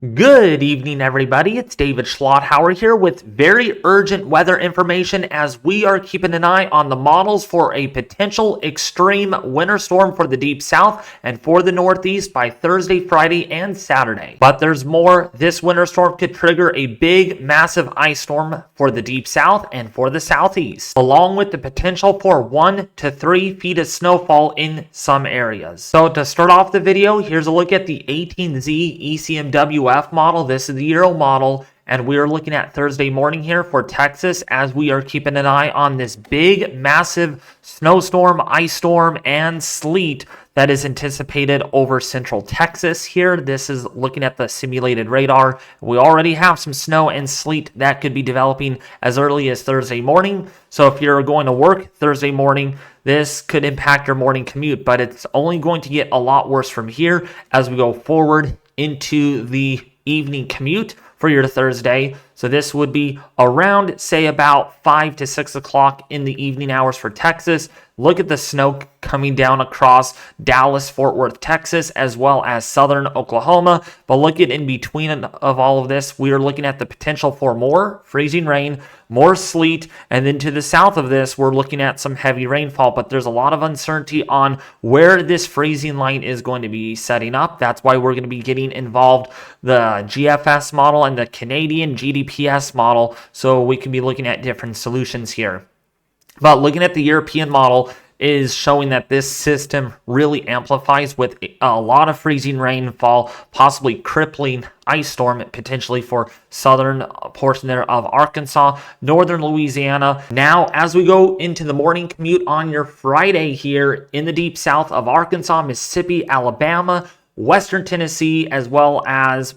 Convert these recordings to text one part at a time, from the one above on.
Good evening, everybody. It's David Schlotthauer here with very urgent weather information as we are keeping an eye on the models for a potential extreme winter storm for the Deep South and for the Northeast by Thursday, Friday, and Saturday. But there's more. This winter storm could trigger a big, massive ice storm for the Deep South and for the Southeast, along with the potential for 1 to 3 feet of snowfall in some areas. So to start off the video, here's a look at the 18Z ECMWF model. This is the Euro model, and we are looking at Thursday morning here for Texas as we are keeping an eye on this big, massive snowstorm, ice storm, and sleet that is anticipated over central Texas here. This is looking at the simulated radar. We already have some snow and sleet that could be developing as early as Thursday morning. So if you're going to work Thursday morning, this could impact your morning commute, but it's only going to get a lot worse from here as we go forward into the evening commute for your Thursday. So this would be around, say, about 5 to 6 o'clock in the evening hours for Texas. Look at the snow coming down across Dallas, Fort Worth, Texas, as well as southern Oklahoma. But look at in between of all of this, we are looking at the potential for more freezing rain, more sleet, and then to the south of this, we're looking at some heavy rainfall. But there's a lot of uncertainty on where this freezing line is going to be setting up. That's why we're going to be getting involved the GFS model and the Canadian GDPS model, so we can be looking at different solutions here. But looking at the European model is showing that this system really amplifies with a lot of freezing rainfall, possibly crippling ice storm potentially for southern portion there of Arkansas, northern Louisiana. Now, as we go into the morning commute on your Friday here in the deep south of Arkansas, Mississippi, Alabama, western Tennessee, as well as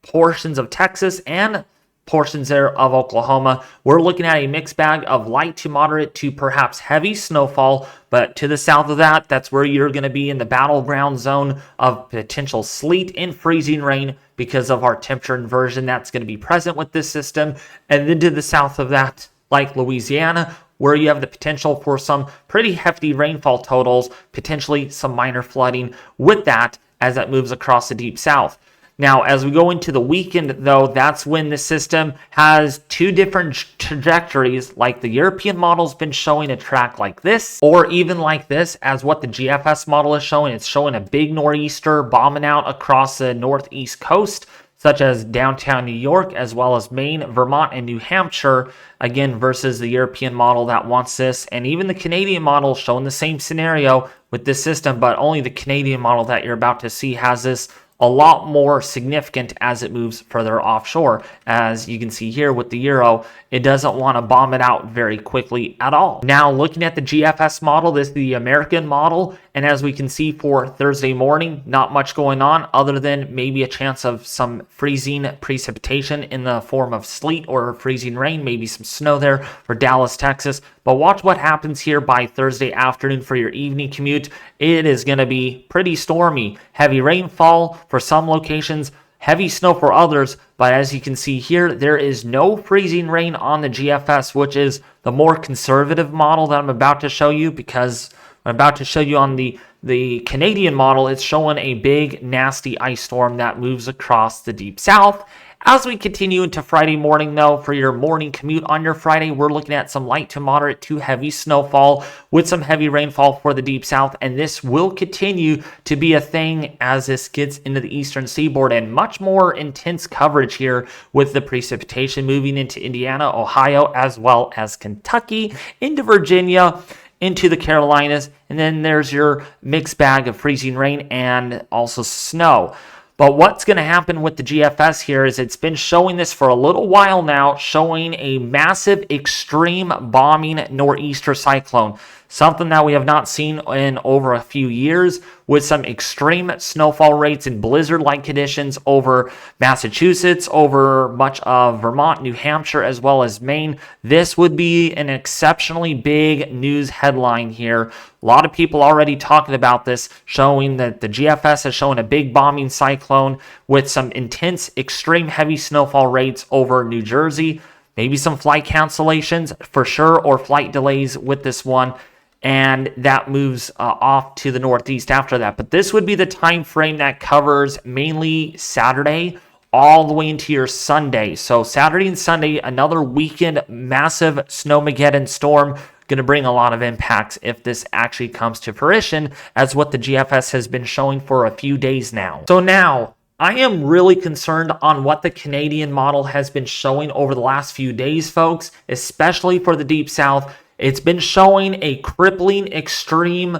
portions of Texas and portions there of Oklahoma, we're looking at a mixed bag of light to moderate to perhaps heavy snowfall. But to the south of that, that's where you're going to be in the battleground zone of potential sleet and freezing rain because of our temperature inversion that's going to be present with this system. And then to the south of that, like Louisiana, where you have the potential for some pretty hefty rainfall totals, potentially some minor flooding with that as that moves across the deep south. Now, as we go into the weekend, though, that's when the system has two different trajectories, like the European model's been showing a track like this, or even like this, as what the GFS model is showing. It's showing a big nor'easter bombing out across the northeast coast, such as downtown New York, as well as Maine, Vermont, and New Hampshire, again, versus the European model that wants this. And even the Canadian model showing the same scenario with this system, but only the Canadian model that you're about to see has this a lot more significant as it moves further offshore. As you can see here with the Euro, it doesn't want to bomb it out very quickly at all. Now, looking at the GFS model, this is the American model, and as we can see for Thursday morning, not much going on other than maybe a chance of some freezing precipitation in the form of sleet or freezing rain, maybe some snow there for Dallas, Texas. But watch what happens here by Thursday afternoon for your evening commute. It is going to be pretty stormy. Heavy rainfall for some locations, heavy snow for others, but as you can see here, there is no freezing rain on the GFS, which is the more conservative model that I'm about to show you, because I'm about to show you on the Canadian model, it's showing a big, nasty ice storm that moves across the deep south. As we continue into Friday morning, though, for your morning commute on your Friday, we're looking at some light to moderate to heavy snowfall with some heavy rainfall for the deep south, and this will continue to be a thing as this gets into the eastern seaboard, and much more intense coverage here with the precipitation moving into Indiana, Ohio, as well as Kentucky, into Virginia, into the Carolinas, and then there's your mixed bag of freezing rain and also snow. But what's going to happen with the GFS here is it's been showing this for a little while now, showing a massive extreme bombing nor'easter cyclone. Something that we have not seen in over a few years, with some extreme snowfall rates and blizzard-like conditions over Massachusetts, over much of Vermont, New Hampshire, as well as Maine. This would be an exceptionally big news headline here. A lot of people already talking about this, showing that the GFS is showing a big bombing cyclone with some intense, extreme heavy snowfall rates over New Jersey. Maybe some flight cancellations for sure, or flight delays with this one. And that moves off to the northeast after that. But this would be the time frame that covers mainly Saturday all the way into your Sunday. So Saturday and Sunday, another weekend massive snowmageddon storm. Going to bring a lot of impacts if this actually comes to fruition, as what the GFS has been showing for a few days now. So now, I am really concerned on what the Canadian model has been showing over the last few days, folks, especially for the Deep South. It's been showing a crippling, extreme,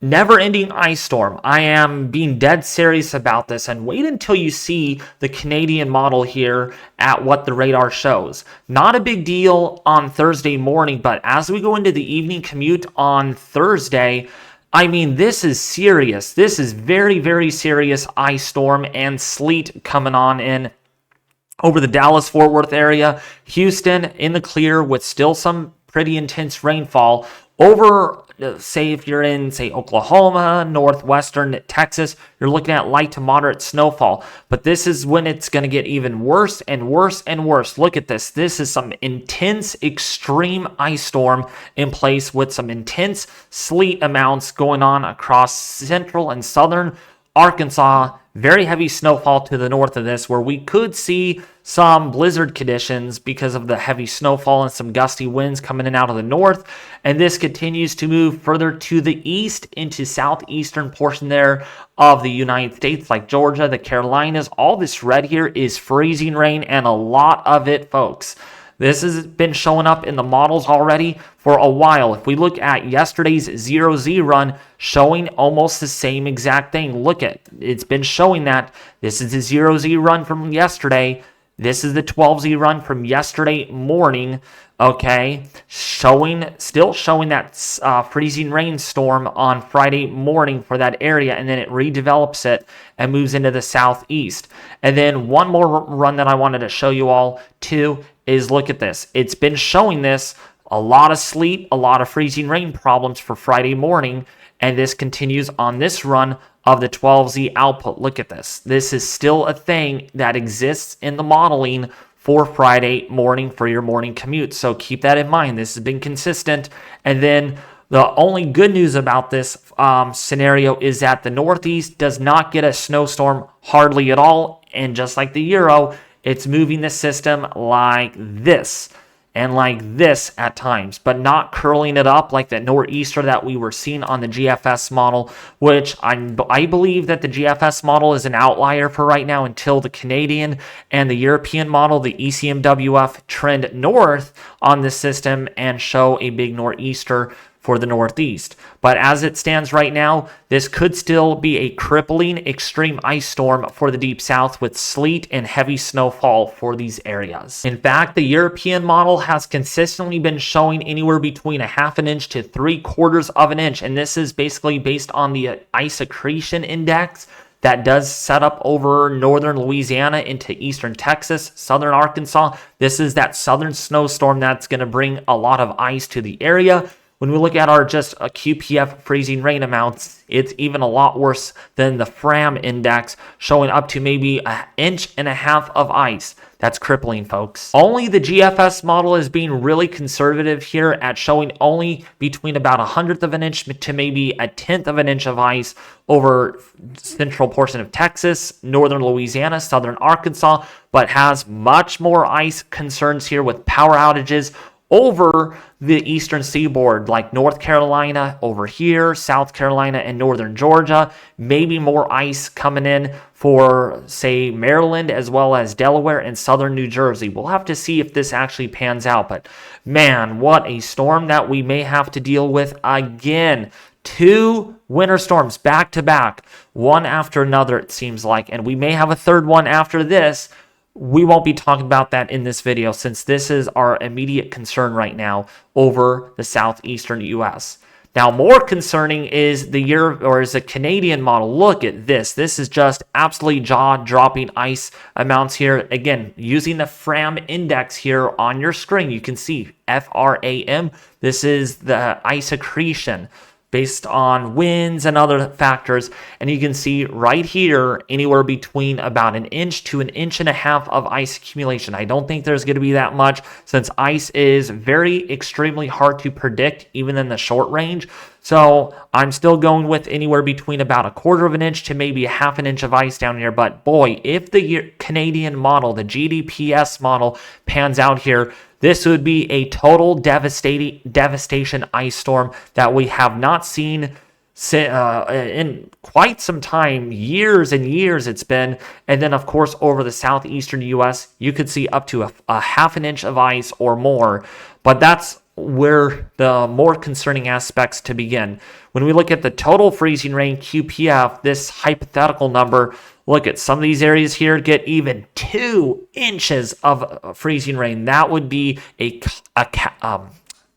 never-ending ice storm. I am being dead serious about this, and wait until you see the Canadian model here at what the radar shows. Not a big deal on Thursday morning, but as we go into the evening commute on Thursday, I mean, this is serious. This is very, very serious ice storm and sleet coming on in over the Dallas-Fort Worth area. Houston in the clear with still some pretty intense rainfall. Over, say, if you're in, say, Oklahoma, northwestern Texas, you're looking at light to moderate snowfall. But this is when it's going to get even worse and worse and worse. Look at this. This is some intense, extreme ice storm in place with some intense sleet amounts going on across central and southern Arkansas. Very heavy snowfall to the north of this, where we could see some blizzard conditions because of the heavy snowfall and some gusty winds coming in out of the north. And this continues to move further to the east into southeastern portion there of the United States, like Georgia, the Carolinas. All this red here is freezing rain, and a lot of it, folks. This has been showing up in the models already for a while. If we look at yesterday's 0Z run, showing almost the same exact thing. Look at, it's been showing that. This is the 0Z run from yesterday. This is the 12Z run from yesterday morning. Okay, still showing that freezing rainstorm on Friday morning for that area, and then it redevelops it and moves into the southeast. And then one more run that I wanted to show you all too is, look at this. It's been showing this, a lot of sleet, a lot of freezing rain problems for Friday morning, and this continues on this run of the 12Z output. Look at this. This is still a thing that exists in the modeling for Friday morning for your morning commute. So keep that in mind. This has been consistent. And then the only good news about this scenario is that the Northeast does not get a snowstorm hardly at all. And just like the Euro, it's moving the system like this and like this at times, but not curling it up like that Nore'easter that we were seeing on the GFS model, which I believe that the GFS model is an outlier for right now until the Canadian and the European model, the ECMWF, trend north on the system and show a big Nore'easter for the Northeast. But as it stands right now, this could still be a crippling extreme ice storm for the Deep South with sleet and heavy snowfall for these areas. In fact, the European model has consistently been showing anywhere between a half an inch to 3/4 of an inch, and this is basically based on the Ice Accretion Index that does set up over northern Louisiana into eastern Texas, southern Arkansas. This is that southern snowstorm that's going to bring a lot of ice to the area. When we look at our just a QPF freezing rain amounts, it's even a lot worse than the FRAM index, showing up to maybe 1.5 inches of ice. That's crippling, folks. Only the GFS model is being really conservative here at showing only between about 1/100 of an inch to maybe 1/10 of an inch of ice over central portion of Texas, northern Louisiana, southern Arkansas, but has much more ice concerns here with power outages over the eastern seaboard, like North Carolina over here, South Carolina, and northern Georgia. Maybe more ice coming in for, say, Maryland, as well as Delaware and southern New Jersey. We'll have to see if this actually pans out. But man, what a storm that we may have to deal with again. 2 winter storms back to back, one after another, it seems like. And we may have a third one after this. We won't be talking about that in this video, since this is our immediate concern right now over the southeastern U.S. Now, more concerning is the Canadian model. Look at this. This is just absolutely jaw-dropping ice amounts here. Again, using the FRAM index here on your screen, you can see FRAM. This is the ice accretion. based on winds and other factors. And you can see right here, anywhere between about an inch to an inch and a half of ice accumulation. I don't think there's going to be that much, since ice is very extremely hard to predict, even in the short range. So I'm still going with anywhere between about a quarter of an inch to maybe a half an inch of ice down here. But boy, if the Canadian model, the GDPS model, pans out here, this would be a total devastation ice storm that we have not seen in quite some time, years and years it's been. And then, of course, over the southeastern U.S., you could see up to a half an inch of ice or more. But that's where the more concerning aspects to begin. When we look at the total freezing rain, QPF, this hypothetical number, look at some of these areas here get even 2 inches of freezing rain. That would be an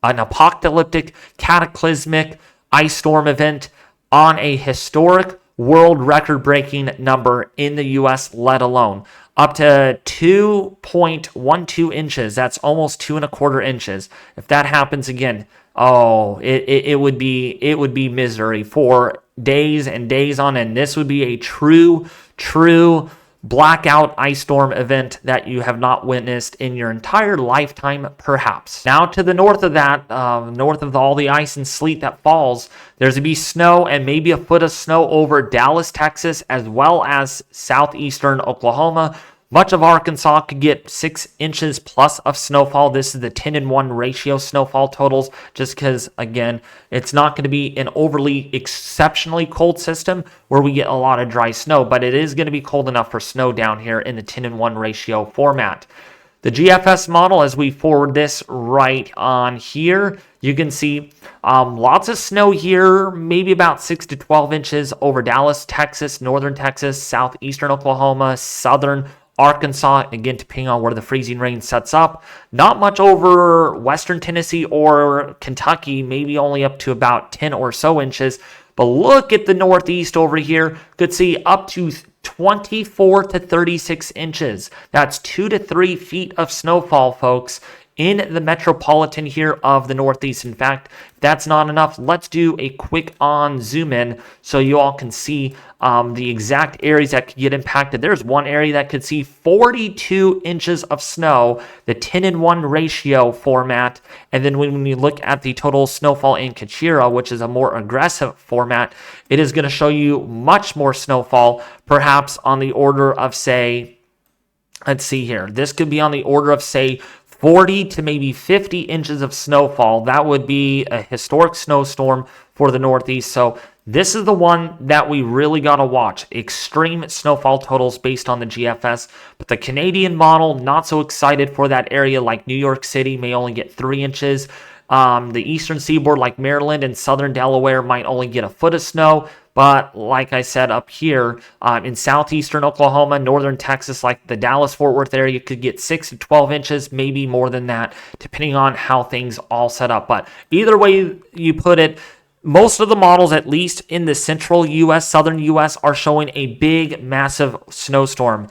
apocalyptic, cataclysmic ice storm event on a historic world record-breaking number in the U.S., let alone up to 2.12 inches. That's almost 2.25 inches. If that happens again, it would be misery for days and days on end. This would be a true blackout ice storm event that you have not witnessed in your entire lifetime, perhaps. Now to the north of that, north of all the ice and sleet that falls, there's going to be snow and maybe a foot of snow over Dallas, Texas, as well as southeastern Oklahoma. Much of Arkansas could get 6 inches plus of snowfall. This is the 10-1 ratio snowfall totals, just because, again, it's not going to be an overly exceptionally cold system where we get a lot of dry snow, but it is going to be cold enough for snow down here in the 10-1 ratio format. The GFS model, as we forward this right on here, you can see lots of snow here, maybe about 6 to 12 inches over Dallas, Texas, northern Texas, southeastern Oklahoma, southern Arkansas, again, depending on where the freezing rain sets up. Not much over western Tennessee or Kentucky, maybe only up to about 10 or so inches. But look at the Northeast over here. Could see up to 24 to 36 inches. That's 2 to 3 feet of snowfall, folks, in the metropolitan here of the Northeast. In fact, if that's not enough, let's do a quick on zoom in so you all can see the exact areas that could get impacted. There's one area that could see 42 inches of snow, the 10-1 ratio format. And then when we look at the total snowfall in Kachira, which is a more aggressive format, it is going to show you much more snowfall, perhaps on the order of, say, let's see here. This could be on the order of, say, 40 to maybe 50 inches of snowfall. That would be a historic snowstorm for the Northeast. So this is the one that we really got to watch. Extreme snowfall totals based on the GFS. But the Canadian model, not so excited for that area. Like New York City may only get 3 inches. The eastern seaboard like Maryland and southern Delaware might only get a foot of snow. But like I said up here, in southeastern Oklahoma, northern Texas, like the Dallas-Fort Worth area, could get 6 to 12 inches, maybe more than that, depending on how things all set up. But either way you put it, most of the models, at least in the central U.S., southern U.S., are showing a big, massive snowstorm.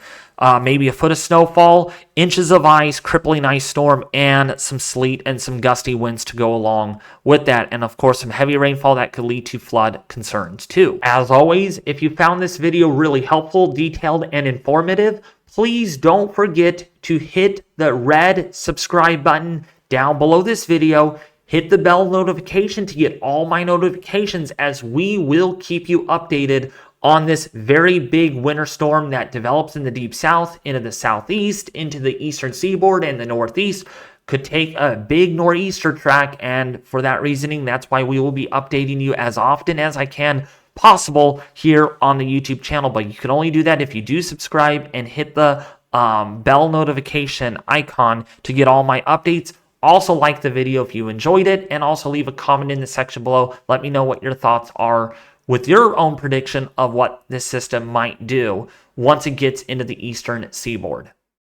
Maybe a foot of snowfall, inches of ice, crippling ice storm, and some sleet and some gusty winds to go along with that. And of course, some heavy rainfall that could lead to flood concerns too. As always, if you found this video really helpful, detailed, and informative, please don't forget to hit the red subscribe button down below this video. Hit the bell notification to get all my notifications, as we will keep you updated on this very big winter storm that develops in the deep south, into the southeast, into the eastern seaboard and the northeast. Could take a big nor'easter track, and for that reasoning, that's why we will be updating you as often as I can possible here on the YouTube channel. But you can only do that if you do subscribe and hit the bell notification icon to get all my updates. Also, like the video if you enjoyed it, and also leave a comment in the section below. Let me know what your thoughts are with your own prediction of what this system might do once it gets into the eastern seaboard.